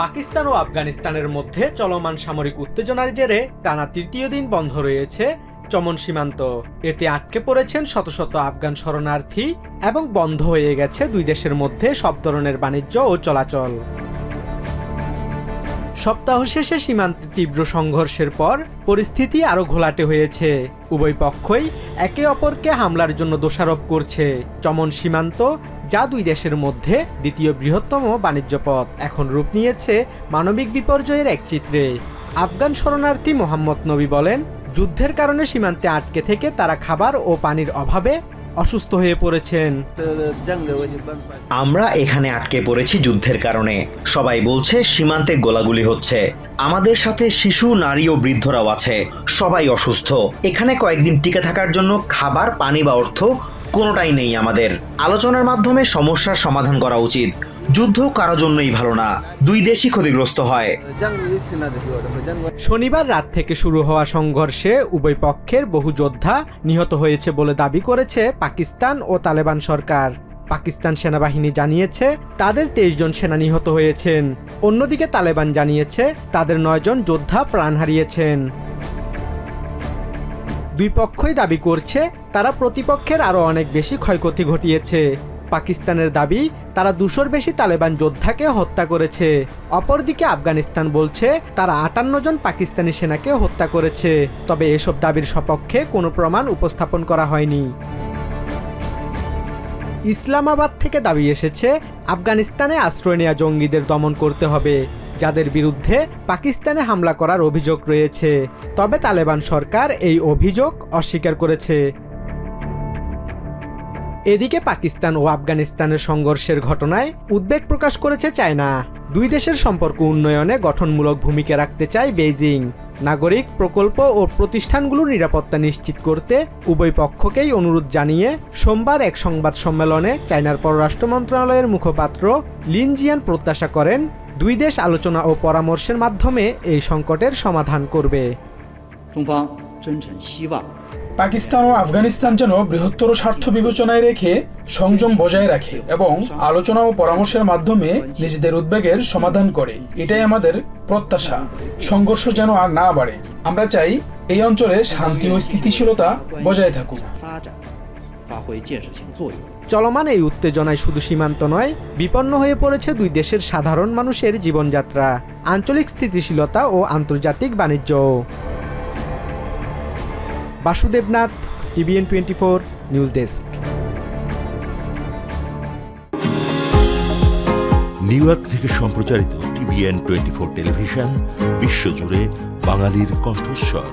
পাকিস্তান ও আফগানিস্তানের মধ্যে চলমান সামরিক উত্তেজনার জেরে টানা তৃতীয় দিন বন্ধ রয়েছে চমন সীমান্ত। এতে আটকে পড়েছেন শত শত আফগান শরণার্থী এবং বন্ধ হয়ে গেছে দুই দেশের মধ্যে সব ধরনের বাণিজ্য ও চলাচল। সপ্তাহ শেষে সীমান্তে তীব্র সংঘর্ষের পর পরিস্থিতি আরও ঘোলাটে হয়েছে। উভয় পক্ষই একে অপরকে হামলার জন্য দোষারোপ করছে। চমন সীমান্ত, যা দুই দেশের মধ্যে দ্বিতীয় বৃহত্তম বাণিজ্য পথ, এখন রূপ নিয়েছে মানবিক বিপর্যয়ের এক চিত্রে। আফগান শরণার্থী মোহাম্মদ নবী বলেন, যুদ্ধের কারণে সীমান্তে আটকে থেকে তারা খাবার ও পানির অভাবে অসুস্থ হয়ে পড়েছেন। আমরা এখানে আটকে পড়েছি যুদ্ধের কারণে। সবাই বলছে সীমান্তে গোলাগুলি হচ্ছে। আমাদের সাথে শিশু, নারী ও বৃদ্ধরাও আছে। সবাই অসুস্থ। এখানে কয়েকদিন টিকে থাকার জন্য খাবার, পানি বা অর্থ কোনোটাই নেই আমাদের। আলোচনার মাধ্যমে সমস্যার সমাধান করা উচিত। যুদ্ধ কারো জন্যই ভালো না, দুই দেশই ক্ষতিগ্রস্ত হয়। শনিবার রাত থেকে শুরু হওয়া সংঘর্ষে উভয় পক্ষের বহু যোদ্ধা নিহত হয়েছে বলে দাবি করেছে পাকিস্তান ও তালেবান সরকার। পাকিস্তান সেনাবাহিনী জানিয়েছে তাদের 23 জন সেনা নিহত হয়েছেন। অন্যদিকে তালেবান জানিয়েছে তাদের 9 জন যোদ্ধা প্রাণ হারিয়েছেন। দুই পক্ষই দাবি করছে তারা প্রতিপক্ষের আরও অনেক বেশি ক্ষয়ক্ষতি ঘটিয়েছে। পাকিস্তানের দাবি তারা 200-র বেশি তালেবান যোদ্ধাকে হত্যা করেছে। অপরদিকে আফগানিস্তান বলছে তারা 58 জন পাকিস্তানি সেনাকে হত্যা করেছে। তবে এসব দাবির সপক্ষে কোনো প্রমাণ উপস্থাপন করা হয়নি। ইসলামাবাদ থেকে দাবি এসেছে আফগানিস্তানে আশ্রয় নেওয়া জঙ্গিদের দমন করতে হবে, যাদের বিরুদ্ধে পাকিস্তানে হামলা করার অভিযোগ রয়েছে। তবে তালেবান সরকার এই অভিযোগ অস্বীকার করেছে। এদিকে পাকিস্তান ও আফগানিস্তানের সংঘর্ষের ঘটনায় উদ্বেগ প্রকাশ করেছে চায়না। দুই দেশের সম্পর্ক উন্নয়নে গঠনমূলক ভূমিকা রাখতে চায় বেইজিং। নাগরিক প্রকল্প ও প্রতিষ্ঠানগুলোর নিরাপত্তা নিশ্চিত করতে উভয় পক্ষকেই অনুরোধ জানিয়ে সোমবার এক সংবাদ সম্মেলনে চায়নার পররাষ্ট্র মন্ত্রণালয়ের মুখপাত্র লিন জিয়ান প্রত্যাশা করেন দুই দেশ আলোচনা ও পরামর্শের মাধ্যমে এই সংকটের সমাধান করবে। পাকিস্তান ও আফগানিস্তান যেন বৃহত্তর স্বার্থ বিবেচনায় রেখে সংযম বজায় রাখে এবং আলোচনা ও পরামর্শের মাধ্যমে নিজেদের উদ্বেগের সমাধান করে, এটাই আমাদের প্রত্যাশা। সংঘর্ষ যেন আর না বাড়ে। আমরা চাই এই অঞ্চলে শান্তি ও স্থিতিশীলতা বজায় থাকুক। চলমান এই উত্তেজনায় শুধু সীমান্ত নয়, বিপন্ন হয়ে পড়েছে দুই দেশের সাধারণ মানুষের জীবনযাত্রা, আঞ্চলিক স্থিতিশীলতা ও আন্তর্জাতিক বাণিজ্য। Basudebnath, TVN 24 news desk. New York থেকে সম্প্রচারিত TVN 24 টেলিভিশন বিশ্বজুড়ে বাঙালির কণ্ঠস্বর।